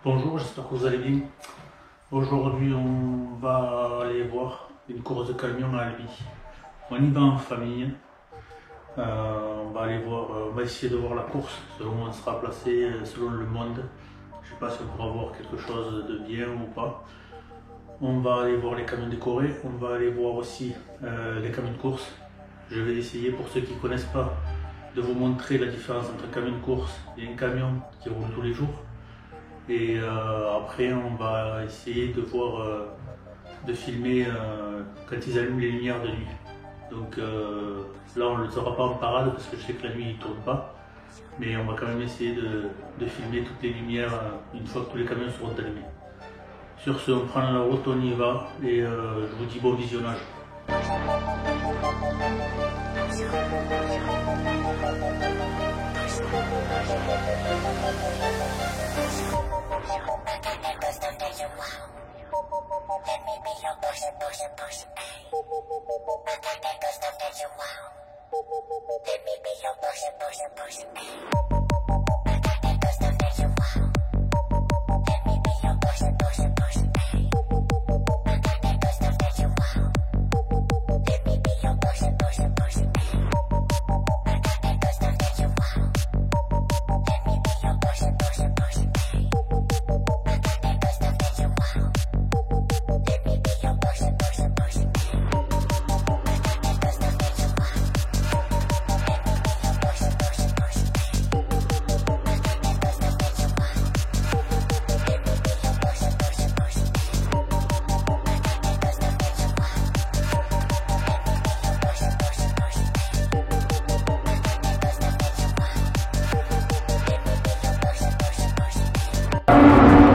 Bonjour, j'espère que vous allez bien. Aujourd'hui, on va aller voir une course de camion à Albi. On y va en famille. On va aller voir, on va essayer de voir la course selon où on sera placé, selon le monde. Je ne sais pas si on pourra voir quelque chose de bien ou pas. On va aller voir les camions décorés. On va aller voir aussi les camions de course. Je vais essayer, pour ceux qui ne connaissent pas, de vous montrer la différence entre un camion de course et un camion qui roule tous les jours. Et après, on va essayer de voir, de filmer quand ils allument les lumières de nuit. Donc là, on ne le saura pas en parade parce que je sais que la nuit, il ne tourne pas. Mais on va quand même essayer de filmer toutes les lumières une fois que tous les camions seront allumés. Sur ce, on prend la route, on y va et je vous dis bon visionnage.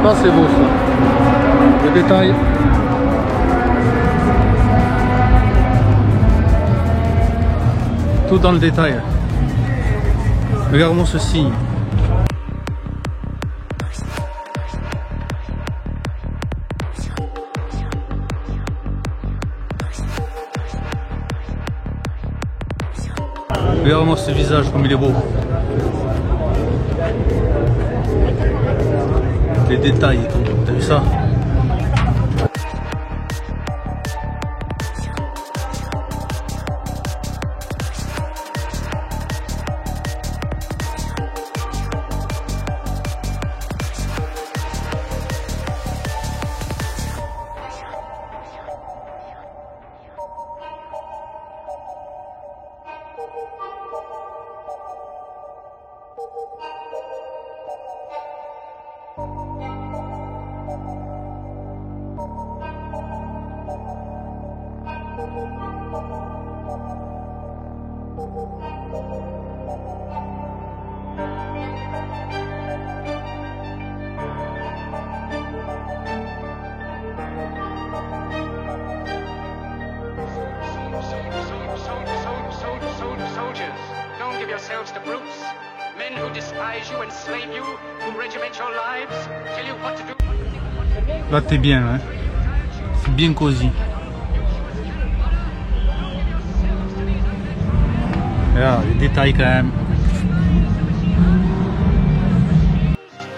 Ça c'est beau ça, le détail. Tout dans le détail. Regarde-moi ce signe. Regarde-moi ce visage comme il est beau. Les détails et tout, t'as vu ça? Yourselves to brutes, men who despise you, enslave you, who regiment your lives, tell you what to do. Là t'es bien, hein? C'est bien cosy. Regarde les détails quand même.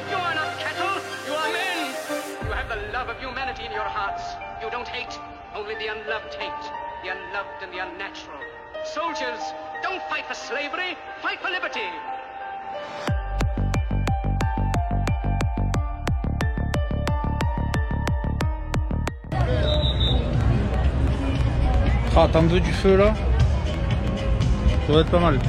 You are not cattle, you are men. You have the love of humanity in your hearts. You don't hate, only the unloved hate, the unloved and the unnatural. Soldiers, don't fight for slavery, fight for liberty. Ah, t'en veux du feu là? Ça va être pas mal.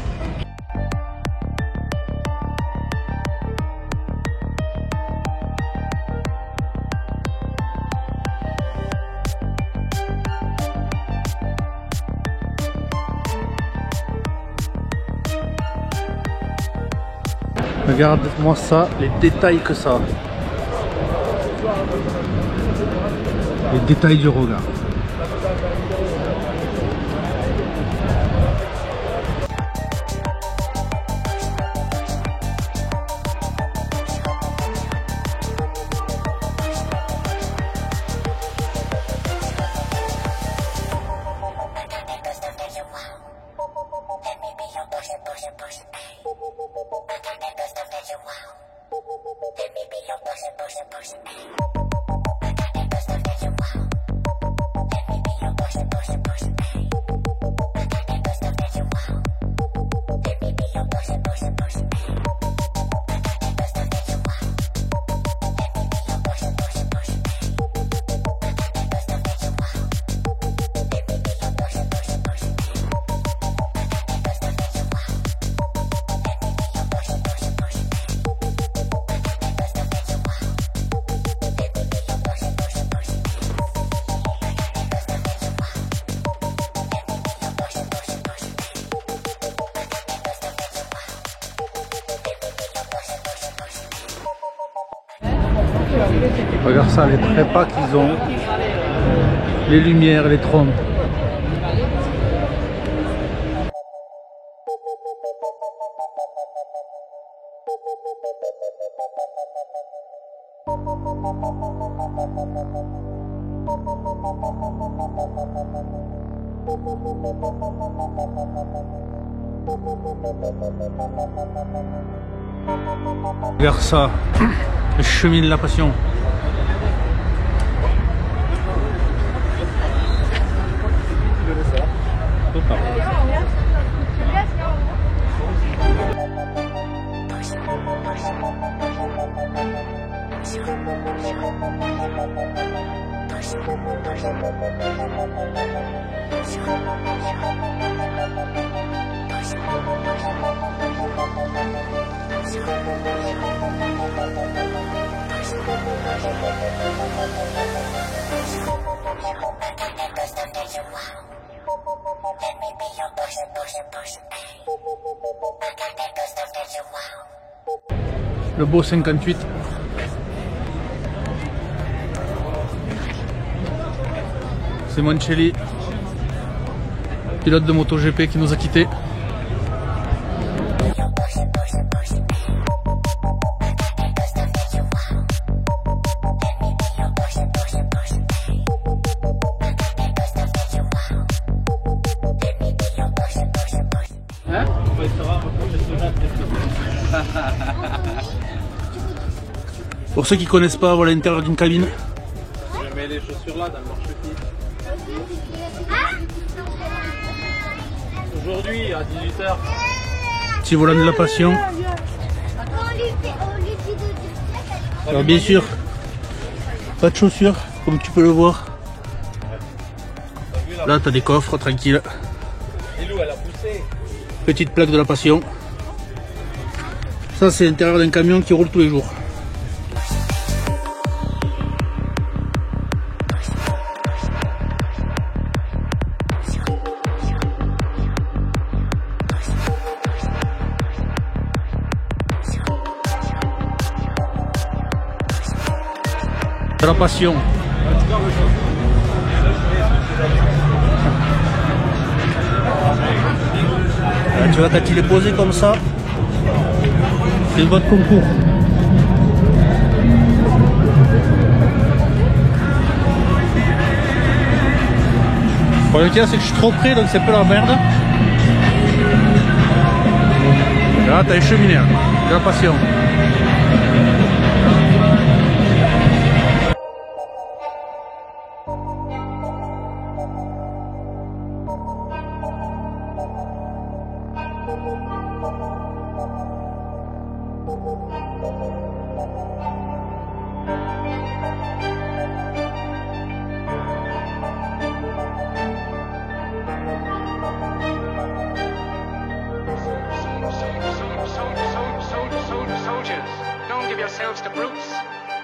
Regarde-moi ça, les détails que ça. Les détails du regard. Let me be your Regarde ça, les trépas qu'ils ont, les lumières, les trompes. Regarde ça, le chemin de la passion. Le beau 58. C'est Moncelli, pilote de MotoGP qui nous a quittés. Pour ceux qui connaissent pas, voilà l'intérieur d'une cabine. Je mets les chaussures là dans le marche-pied. Aujourd'hui à 18h. Petit volant de la passion. Alors bien sûr, pas de chaussures, comme tu peux le voir. Là t'as des coffres, tranquille. Elou, elle a poussé. Petite plaque de la passion. Ça c'est l'intérieur d'un camion qui roule tous les jours. De la passion. Là, tu vois, quand il est posé comme ça, c'est votre concours. Bon, le cas c'est que je suis trop près, donc c'est un peu la merde. Là t'as les cheminées, de la passion. To brutes,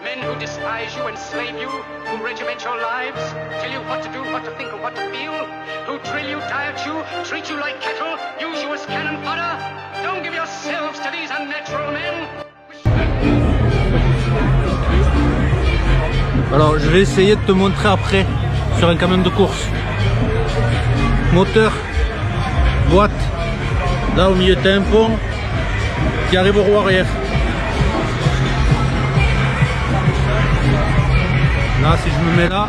men who despise you, enslave you, who regiment your lives, tell you what to do, what to think, and what to feel, who drill you, diet you, treat you like cattle, use you as cannon fodder. Don't give yourselves to these unnatural men. Alors je vais essayer de te montrer après sur un camion de course. Moteur, boîte, là au milieu t'as un pont qui arrive au roue arrière. Là si je me mets là,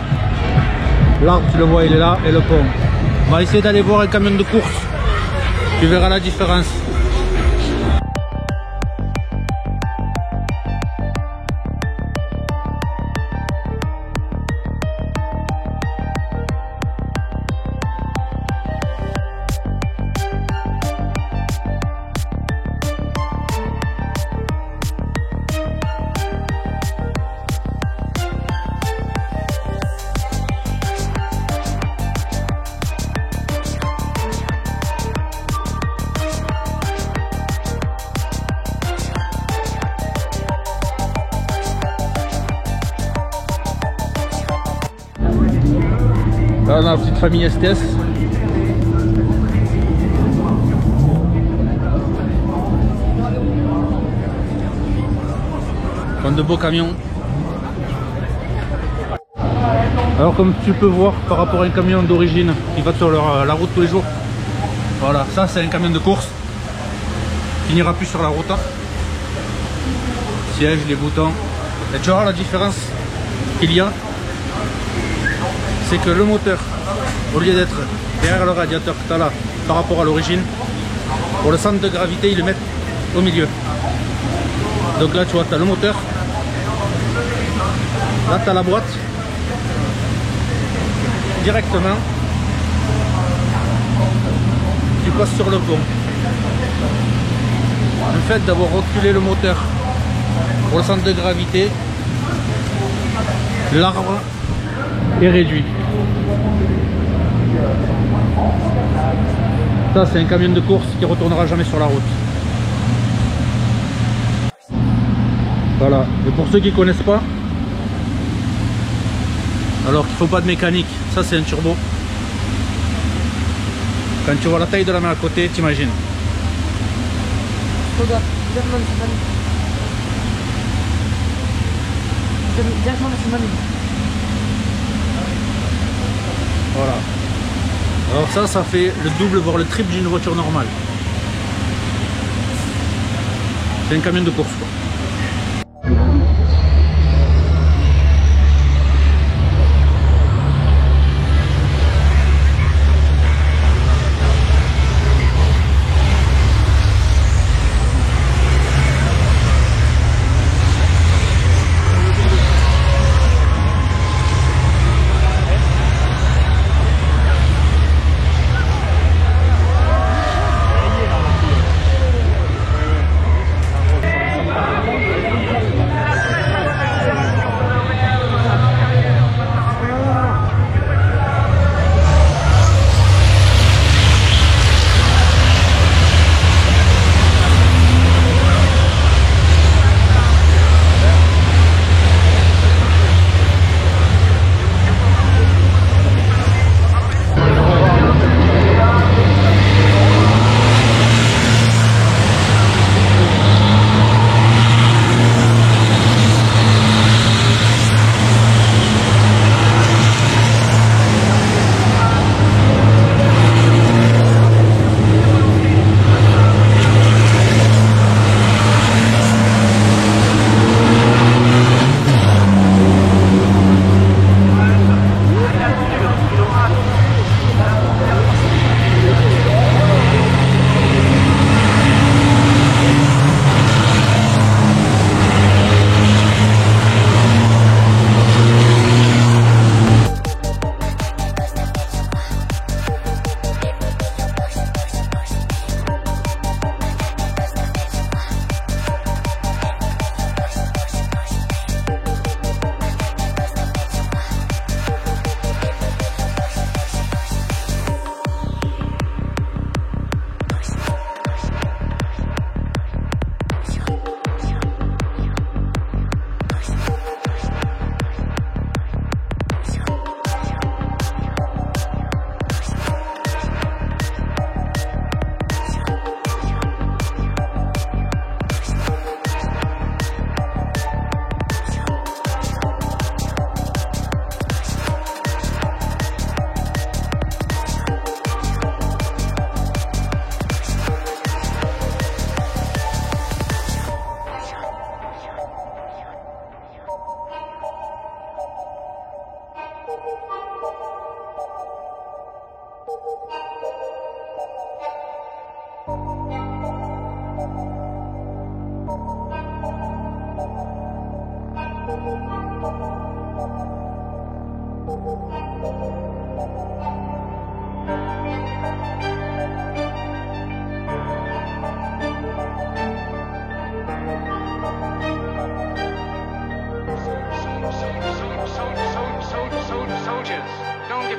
l'arbre tu le vois il est là et le pont. On va essayer d'aller voir un camion de course, tu verras la différence. Là on a la petite famille STS. Comme de beaux camions. Alors comme tu peux voir par rapport à un camion d'origine qui va sur la route tous les jours. Voilà, ça c'est un camion de course qui n'ira plus sur la route. Siège, les boutons. Et tu vois la différence qu'il y a, c'est que le moteur, au lieu d'être derrière le radiateur que tu as là par rapport à l'origine, pour le centre de gravité ils le mettent au milieu. Donc là tu vois, tu as le moteur, là tu as la boîte, directement tu passes sur le pont. Le fait d'avoir reculé le moteur pour le centre de gravité, l'arbre est réduit. Ça c'est un camion de course qui retournera jamais sur la route. Voilà, et pour ceux qui ne connaissent pas, alors qu'il ne faut pas de mécanique, ça c'est un turbo. Quand tu vois la taille de la main à côté, t'imagines. Voilà. Alors ça fait le double voire le triple d'une voiture normale. C'est un camion de course quoi.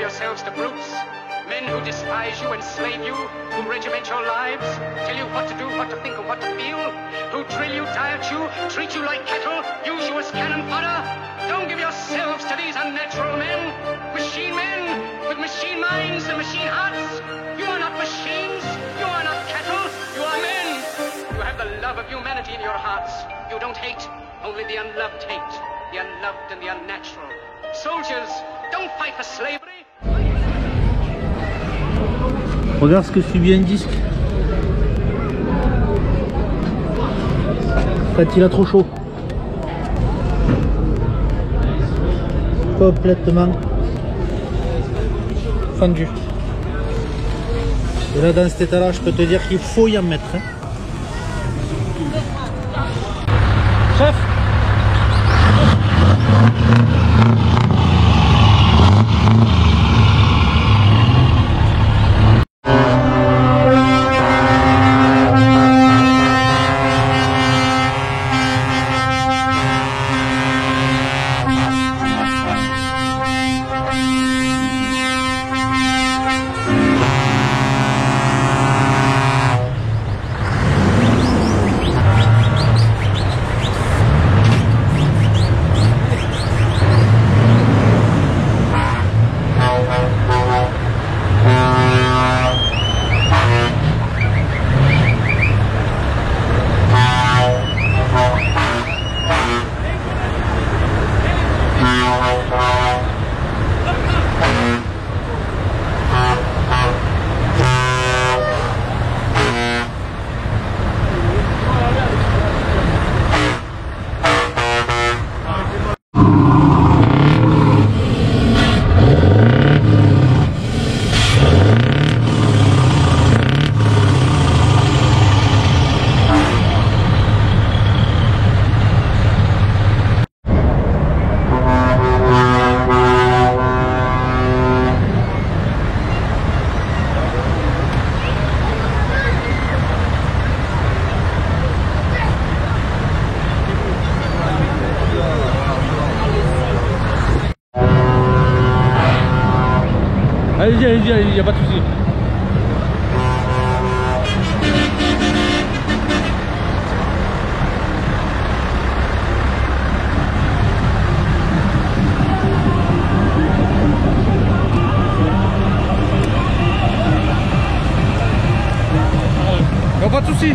yourselves to brutes, men who despise you, enslave you, who regiment your lives, tell you what to do, what to think, and what to feel, who drill you, diet you, treat you like cattle, use you as cannon fodder. Don't give yourselves to these unnatural men, machine men with machine minds and machine hearts. You are not machines. You are not cattle. You are men. You have the love of humanity in your hearts. You don't hate. Only the unloved hate. The unloved and the unnatural. Soldiers, don't fight for slavery. Regarde ce que suit bien un disque. En fait, il a trop chaud. Complètement fendu. Et là, dans cet état-là, je peux te dire qu'il faut y en mettre. Hein. Chef! Allez-y, allez-y, allez-y, y a pas de souci. Y a pas de souci.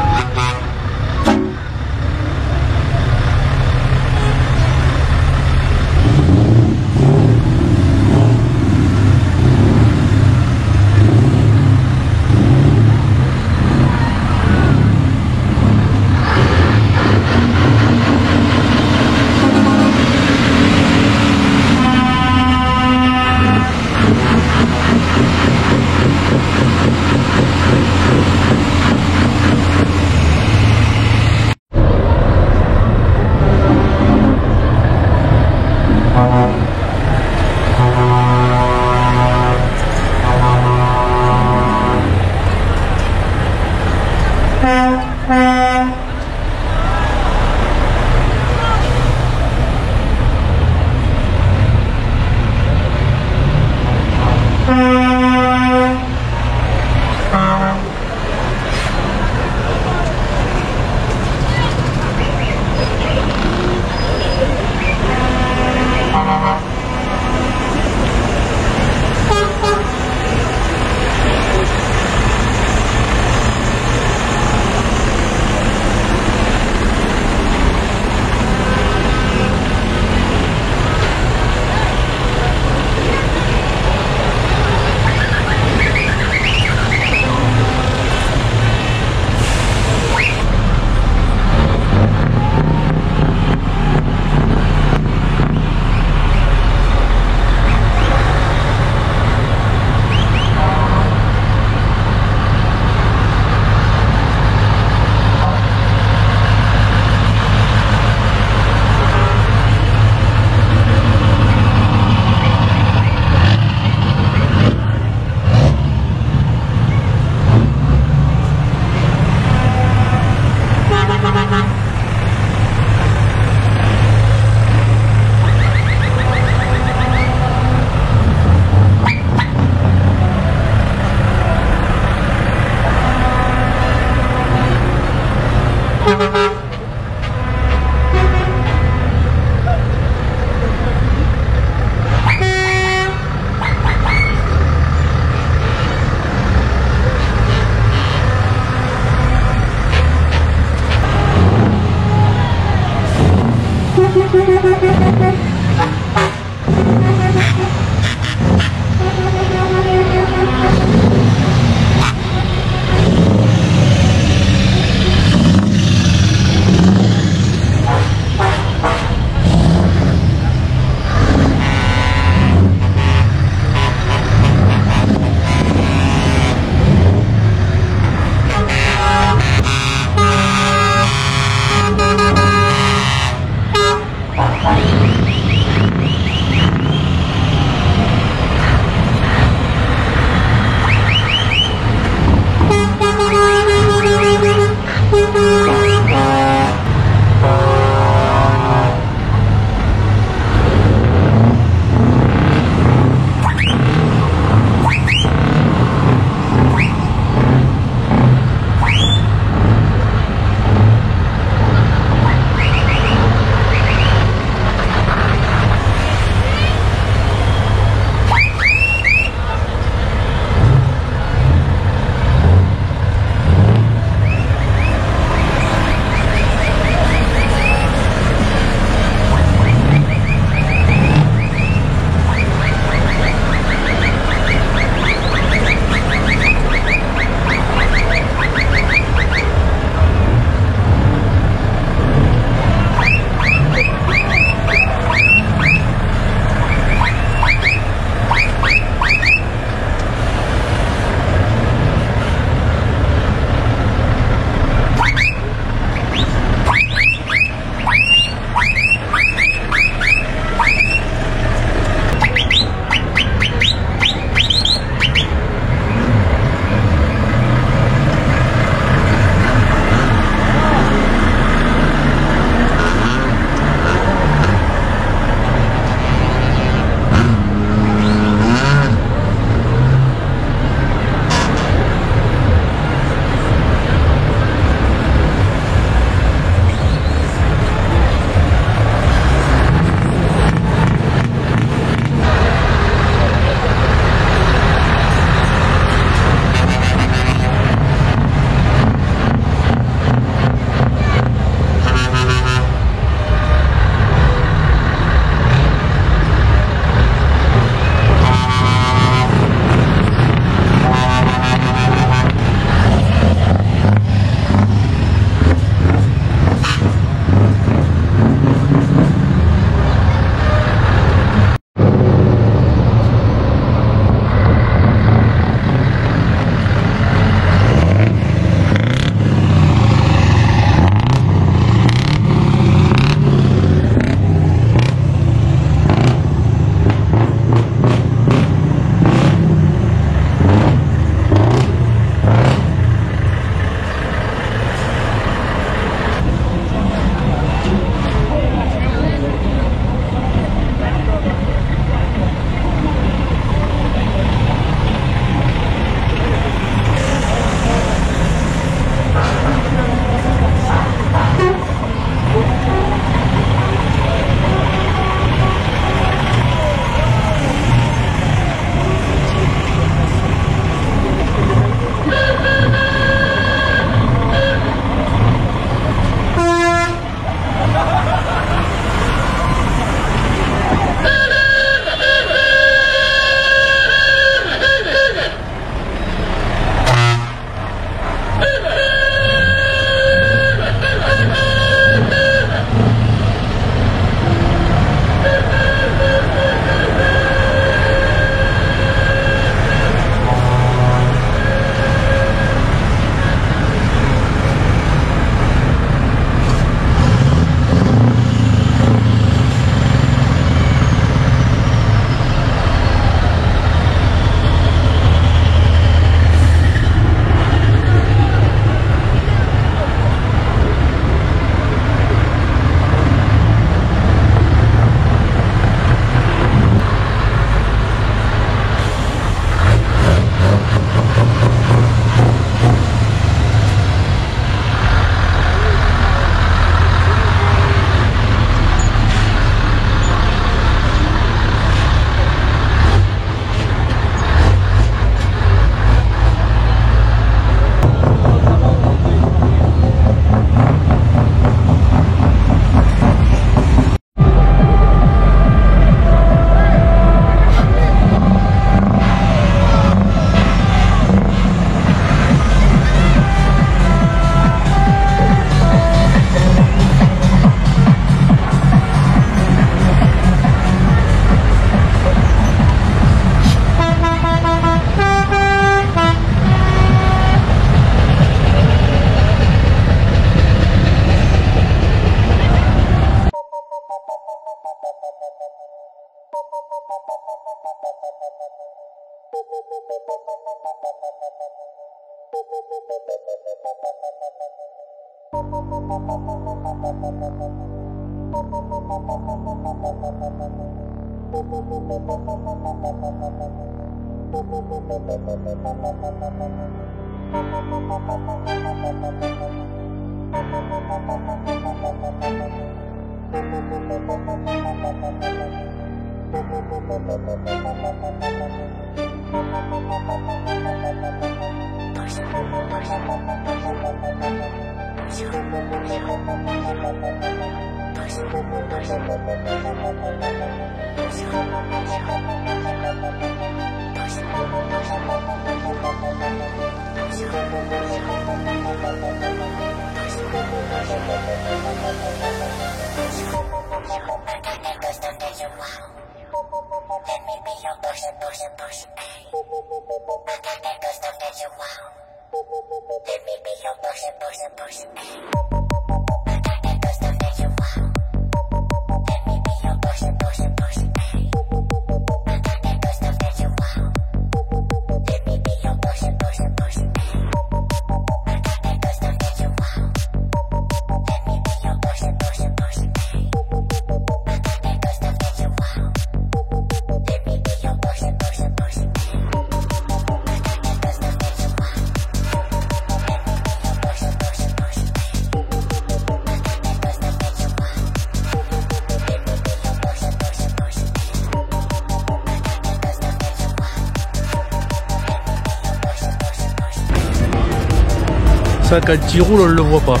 Ça, quand il roule, on ne le voit pas.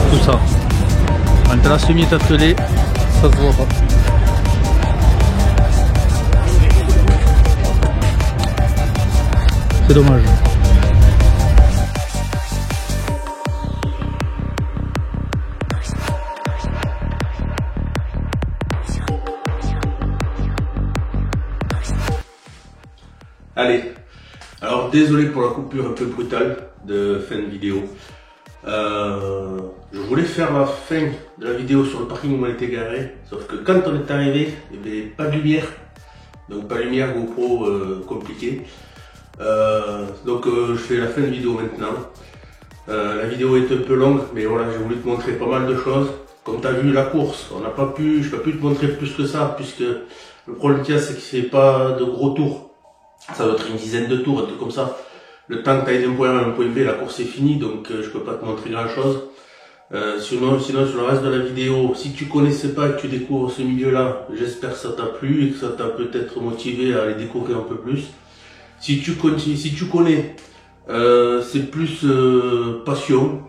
Tout ça. Quand la semi est attelée, ça se voit pas. C'est dommage. Allez, alors désolé pour la coupure un peu brutale de fin de vidéo. Je voulais faire la fin de la vidéo sur le parking où on était garé, sauf que quand on est arrivé, il n'y avait pas de lumière. Donc pas de lumière, GoPro compliqué. Donc je fais la fin de vidéo maintenant. La vidéo est un peu longue, mais voilà, j'ai voulu te montrer pas mal de choses. Comme tu as vu la course, je n'ai pas pu te montrer plus que ça, puisque le problème qu'il y a, c'est que c'est pas de gros tours. Ça doit être une dizaine de tours, un truc comme ça. Le temps que tu ailles d'un point A à un point B, la course est finie, donc je peux pas te montrer grand chose. Sinon sur le reste de la vidéo, si tu connaissais pas et que tu découvres ce milieu-là, j'espère que ça t'a plu et que ça t'a peut-être motivé à aller découvrir un peu plus. Si tu connais, c'est plus passion.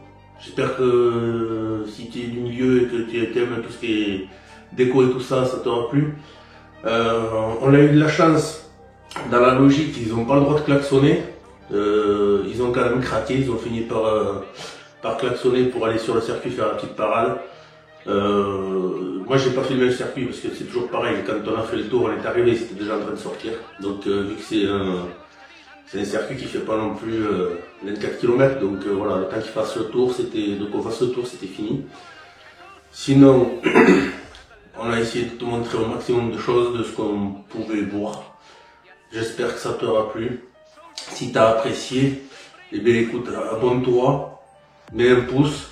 J'espère que si tu es du milieu et que tu aimes tout ce qui est déco et tout ça, ça t'aura plu. On a eu de la chance. Dans la logique, ils n'ont pas le droit de klaxonner. Ils ont quand même craqué, ils ont fini par klaxonner pour aller sur le circuit faire la petite parade. Moi j'ai pas filmé le circuit parce que c'est toujours pareil, quand on a fait le tour, on est arrivé, c'était déjà en train de sortir. Donc vu que c'est un circuit qui fait pas non plus 24 km, donc voilà, le temps qu'il fasse le tour, c'était fini. Sinon, on a essayé de te montrer au maximum de choses de ce qu'on pouvait voir. J'espère que ça t'aura plu. Si tu as apprécié, eh bien écoute, abonne-toi, mets un pouce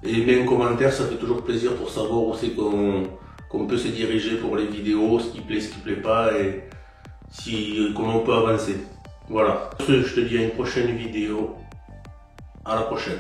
et mets un commentaire, ça fait toujours plaisir pour savoir où c'est qu'on peut se diriger pour les vidéos, ce qui plaît, ce qui plaît pas et comment on peut avancer. Voilà. Je te dis à une prochaine vidéo. À la prochaine.